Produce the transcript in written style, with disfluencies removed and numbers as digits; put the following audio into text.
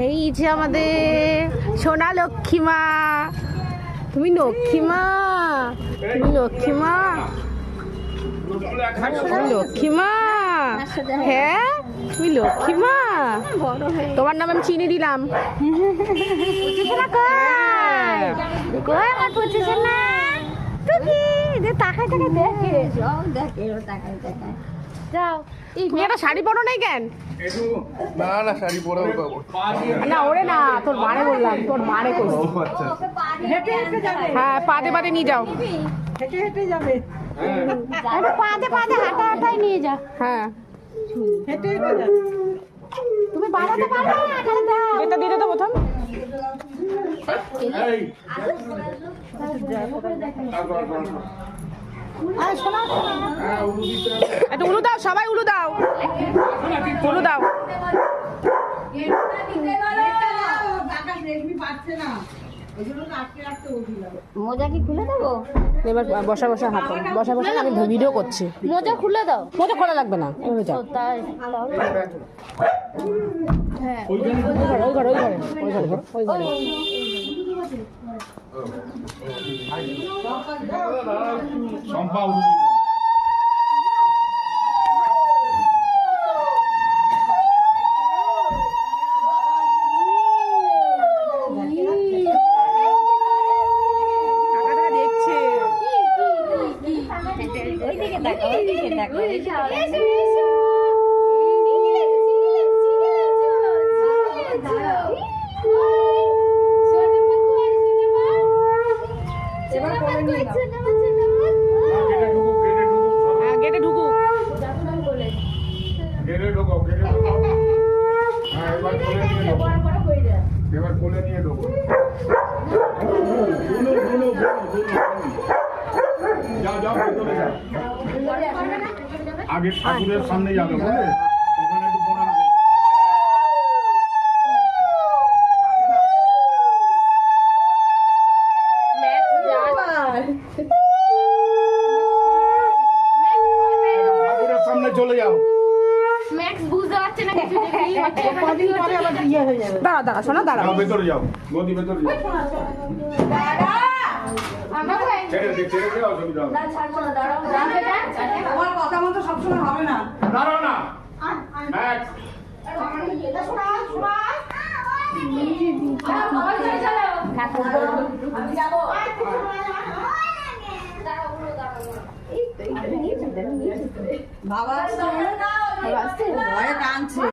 এই যে আমাদের সোনা লক্ষ্মীমা, তুমি লক্ষ্মীমা, তুমি লক্ষ্মীমা, তুমি লক্ষ্মীমা, হ্যাঁ তুমি লক্ষ্মীমা। তোমার নাম আমি চিনি দিলাম। যাও, তুমি একটা শাড়ি পরো নাই কেন? না না শাড়ি পরে না ওরে না, তোর মারে বললাম, তোর মারে করবো। হ্যাঁ পাদে পাদে নিয়ে যাও, হেঁটে হেঁটে যাবে, পাদে পাদে হাঁটা হাঁটাই নিয়ে যা। হ্যাঁ হেঁটে হেঁটে যাবে। তুমি বাড়াতে পারবে না, তাহলে দাও। এটা দিয়ে দাও প্রথম। একটু উলু দাও, সবাই উলু দাও, উলু দাও। মোজা কি খুলে দেবো? এবার বসা বসা হাত, বসা বসা আমি ভিডিও করছি। মোজা খুলে দাও। মোজা খোলা লাগবে না, এভাবে যাও। তাই ওই ঘরে ওই ঘরে ওই ঘরে ওই ঘরে ওই ঘরে। ওইদিকে দেখো, ওইদিকে দেখো। গেটে ঢুকু, এবার কোলে নিয়ে ঢোকো। যাও যাও ভেতরে যাও, আগে ঠাকুরের সামনে যাবে বুঝলে, ওখানে একটু প্রণাম করবে। ঠাকুরের সামনে চলে যাও। কদিন পরে আবার বিয়ে হয়ে যাবে। দাঁড়া দাঁড়া শোনা, দাঁড়া। যাও ভেতরে যাও, নদী ভেতরে যাও। ছেড়ে দে অসুবিধা হবে। আমার কথা মতো সবসময় হবে না। দাঁড়াও না, ম্যাক্স। বাবা আসছে, ভয়ে কাঁদছে।